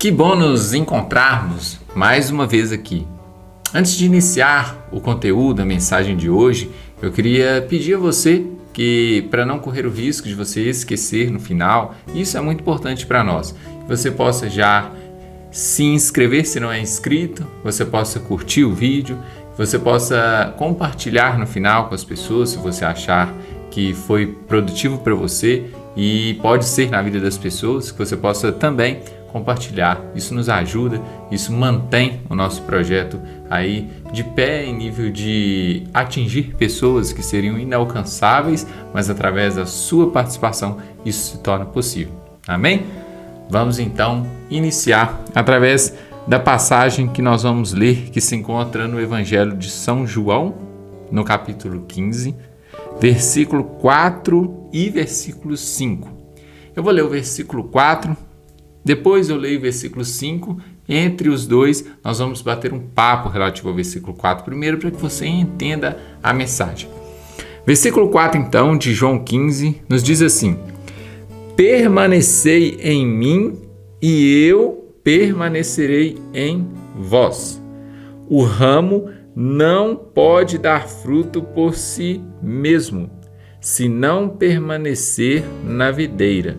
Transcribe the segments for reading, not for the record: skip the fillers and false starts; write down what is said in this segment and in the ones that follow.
Que bom nos encontrarmos mais uma vez aqui. Antes de iniciar o conteúdo, a mensagem de hoje, eu queria pedir a você que, para não correr o risco de você esquecer no final, isso é muito importante para nós, que você possa já se inscrever se não é inscrito, você possa curtir o vídeo, você possa compartilhar no final com as pessoas se você achar que foi produtivo para você e pode ser na vida das pessoas, que você possa também compartilhar. Isso nos ajuda, isso mantém o nosso projeto aí de pé em nível de atingir pessoas que seriam inalcançáveis, mas através da sua participação isso se torna possível. Amém? Vamos então iniciar através da passagem que nós vamos ler, que se encontra no Evangelho de São João, no capítulo 15, versículo 4 e versículo 5. Eu vou ler o versículo 4, depois eu leio o versículo 5. Entre os dois, nós vamos bater um papo relativo ao versículo 4 primeiro, para que você entenda a mensagem. Versículo 4, então, de João 15, nos diz assim: permanecei em mim e eu permanecerei em vós. O ramo não pode dar fruto por si mesmo, se não permanecer na videira.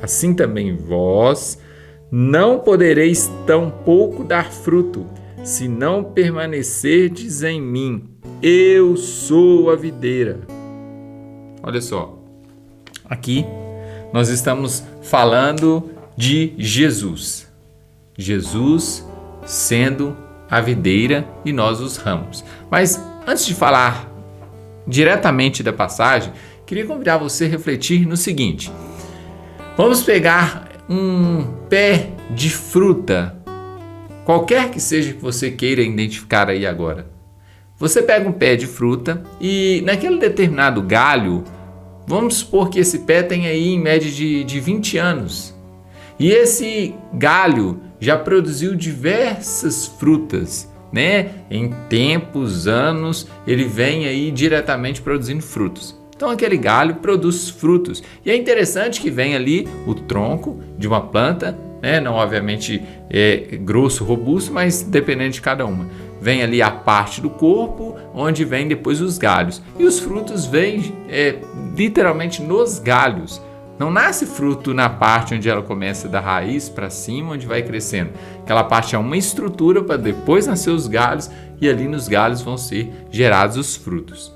Assim também vós não podereis tampouco dar fruto, se não permanecerdes em mim. Eu sou a videira. Olha só, aqui nós estamos falando de Jesus. Jesus sendo a videira e nós os ramos. Mas antes de falar diretamente da passagem, queria convidar você a refletir no seguinte: vamos pegar um pé de fruta, qualquer que seja que você queira identificar aí agora. Você pega um pé de fruta e naquele determinado galho, vamos supor que esse pé tem aí em média de 20 anos. E esse galho já produziu diversas frutas, né? Em tempos, anos, ele vem aí diretamente produzindo frutos. Então aquele galho produz frutos. E é interessante que vem ali o tronco de uma planta, né? Não obviamente grosso, robusto, mas dependendo de cada uma. Vem ali a parte do corpo, onde vem depois os galhos. E os frutos vêm literalmente nos galhos. Não nasce fruto na parte onde ela começa da raiz para cima, onde vai crescendo. Aquela parte é uma estrutura para depois nascer os galhos e ali nos galhos vão ser gerados os frutos.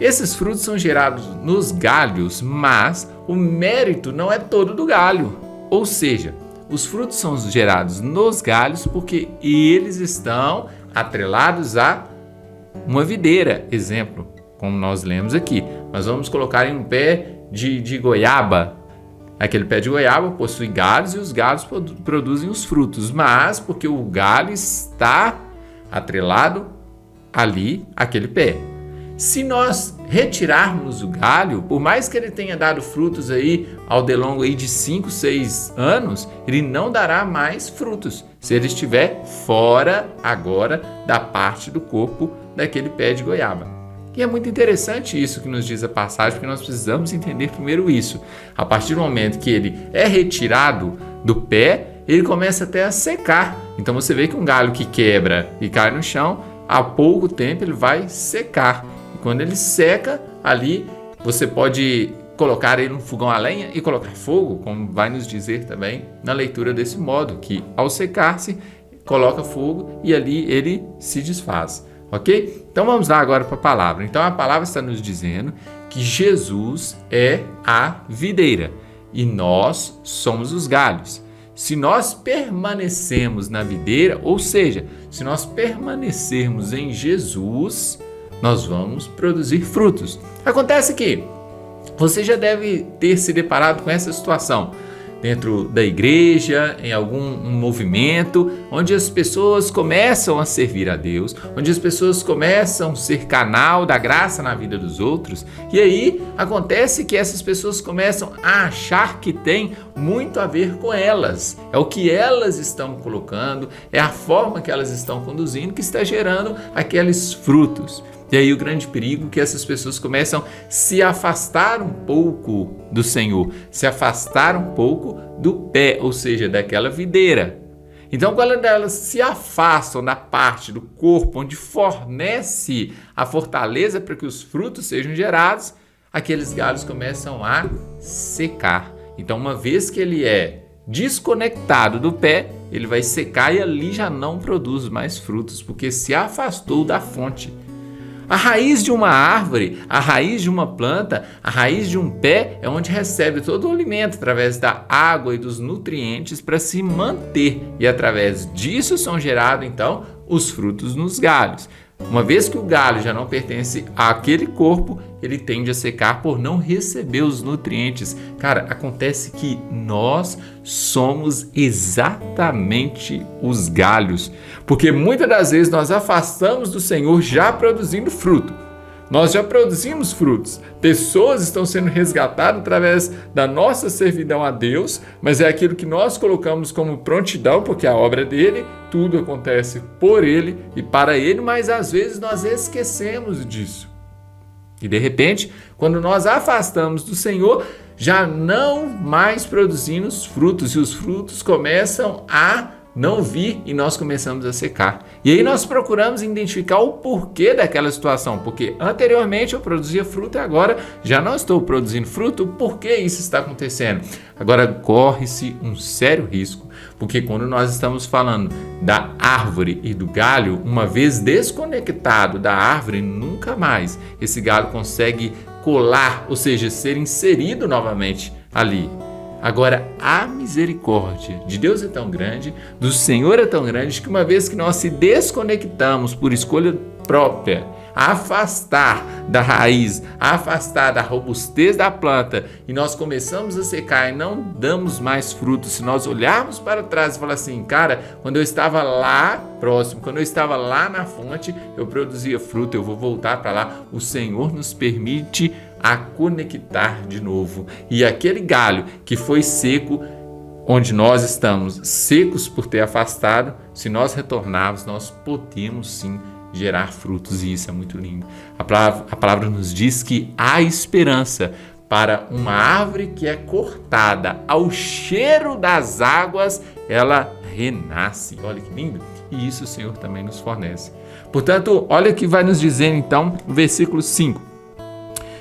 Esses frutos são gerados nos galhos, mas o mérito não é todo do galho. Ou seja, os frutos são gerados nos galhos porque eles estão atrelados a uma videira. Exemplo, como nós lemos aqui. Nós vamos colocar em um pé de goiaba. Aquele pé de goiaba possui galhos e os galhos produzem os frutos, mas porque o galho está atrelado ali àquele pé. Se nós retirarmos o galho, por mais que ele tenha dado frutos aí ao delongo aí de 5, 6 anos, ele não dará mais frutos se ele estiver fora agora da parte do corpo daquele pé de goiaba. E é muito interessante isso que nos diz a passagem, porque nós precisamos entender primeiro isso. A partir do momento que ele é retirado do pé, ele começa até a secar. Então você vê que um galho que quebra e cai no chão, há pouco tempo ele vai secar. E quando ele seca, ali você pode colocar ele no fogão a lenha e colocar fogo, como vai nos dizer também na leitura desse modo, que ao secar-se, coloca fogo e ali ele se desfaz. Ok? Então vamos lá agora para a palavra. Então a palavra está nos dizendo que Jesus é a videira e nós somos os galhos. Se nós permanecemos na videira, ou seja, se nós permanecermos em Jesus, nós vamos produzir frutos. Acontece que você já deve ter se deparado com essa situação dentro da igreja, em algum movimento, onde as pessoas começam a servir a Deus, onde as pessoas começam a ser canal da graça na vida dos outros, e aí acontece que essas pessoas começam a achar que têm muito a ver com elas. É o que elas estão colocando, é a forma que elas estão conduzindo que está gerando aqueles frutos. E aí o grande perigo é que essas pessoas começam a se afastar um pouco do Senhor, se afastar um pouco do pé, ou seja, daquela videira. Então, quando elas se afastam da parte do corpo onde fornece a fortaleza para que os frutos sejam gerados, aqueles galhos começam a secar. Então, uma vez que ele é desconectado do pé, ele vai secar e ali já não produz mais frutos, porque se afastou da fonte. A raiz de uma árvore, a raiz de uma planta, a raiz de um pé é onde recebe todo o alimento através da água e dos nutrientes para se manter. E através disso são gerados, então, os frutos nos galhos. Uma vez que o galho já não pertence àquele corpo, ele tende a secar por não receber os nutrientes. Cara, acontece que nós somos exatamente os galhos, porque muitas das vezes nós afastamos do Senhor já produzindo fruto. Nós já produzimos frutos. Pessoas estão sendo resgatadas através da nossa servidão a Deus, mas é aquilo que nós colocamos como prontidão, porque a obra dele, tudo acontece por ele e para ele, mas às vezes nós esquecemos disso. E de repente, quando nós afastamos do Senhor, já não mais produzimos frutos e os frutos começam a não vir e nós começamos a secar. E aí nós procuramos identificar o porquê daquela situação, porque anteriormente eu produzia fruto e agora já não estou produzindo fruto. Por que isso está acontecendo? Agora corre-se um sério risco, porque quando nós estamos falando da árvore e do galho, uma vez desconectado da árvore, nunca mais esse galho consegue colar, ou seja, ser inserido novamente ali. Agora, a misericórdia de Deus é tão grande, do Senhor é tão grande, que uma vez que nós se desconectamos por escolha própria, afastar da raiz, afastar da robustez da planta, e nós começamos a secar e não damos mais frutos, se nós olharmos para trás e falar assim, cara, quando eu estava lá próximo, quando eu estava lá na fonte, eu produzia fruto, eu vou voltar para lá, o Senhor nos permite a conectar de novo. E aquele galho que foi seco, onde nós estamos secos por ter afastado, se nós retornarmos, nós podemos sim gerar frutos, e isso é muito lindo. A palavra nos diz que há esperança para uma árvore que é cortada, ao cheiro das águas ela renasce. Olha que lindo! E isso o Senhor também nos fornece. Portanto, olha o que vai nos dizer então no versículo 5.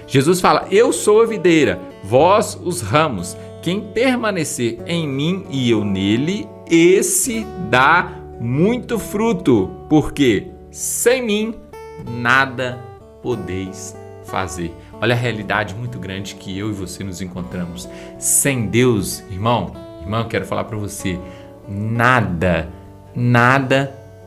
Jesus fala, eu sou a videira, vós os ramos. Quem permanecer em mim e eu nele, esse dá muito fruto, porque sem mim nada podeis fazer. Olha a realidade muito grande que eu e você nos encontramos. Sem Deus, irmão, eu quero falar para você, nada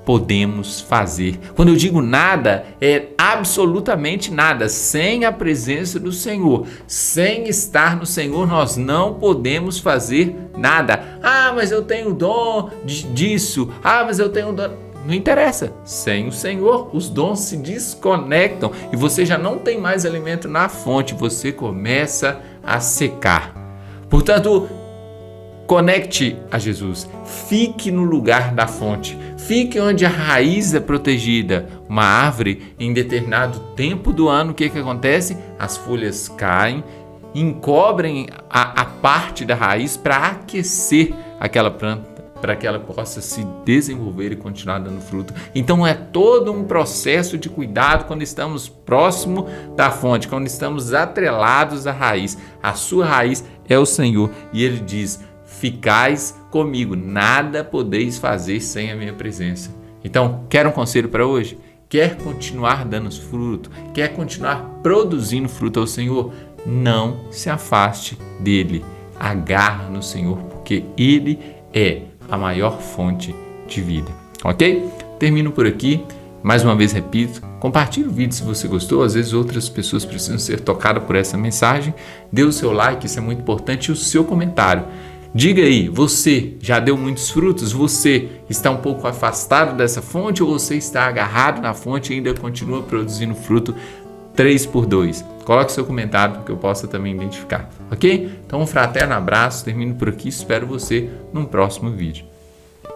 podemos fazer. Quando eu digo nada, é absolutamente nada. Sem a presença do Senhor, sem estar no Senhor, nós não podemos fazer nada. Ah, mas eu tenho dom disso. Ah, mas eu tenho dom... Não interessa. Sem o Senhor, os dons se desconectam e você já não tem mais alimento na fonte. Você começa a secar. Portanto, conecte a Jesus, fique no lugar da fonte, fique onde a raiz é protegida. Uma árvore, em determinado tempo do ano, o que acontece? As folhas caem, encobrem a parte da raiz para aquecer aquela planta, para que ela possa se desenvolver e continuar dando fruto. Então é todo um processo de cuidado quando estamos próximo da fonte, quando estamos atrelados à raiz. A sua raiz é o Senhor e Ele diz, ficais comigo, nada podeis fazer sem a minha presença. Então, quer um conselho para hoje? Quer continuar dando fruto? Quer continuar produzindo fruto ao Senhor? Não se afaste dele. Agarra no Senhor, porque Ele é a maior fonte de vida. Ok? Termino por aqui. Mais uma vez repito, compartilhe o vídeo se você gostou. Às vezes outras pessoas precisam ser tocadas por essa mensagem. Dê o seu like, isso é muito importante, e o seu comentário. Diga aí, você já deu muitos frutos? Você está um pouco afastado dessa fonte ou você está agarrado na fonte e ainda continua produzindo fruto? 3 por 2? Coloque seu comentário para que eu possa também identificar, ok? Então, um fraterno abraço, termino por aqui, espero você num próximo vídeo.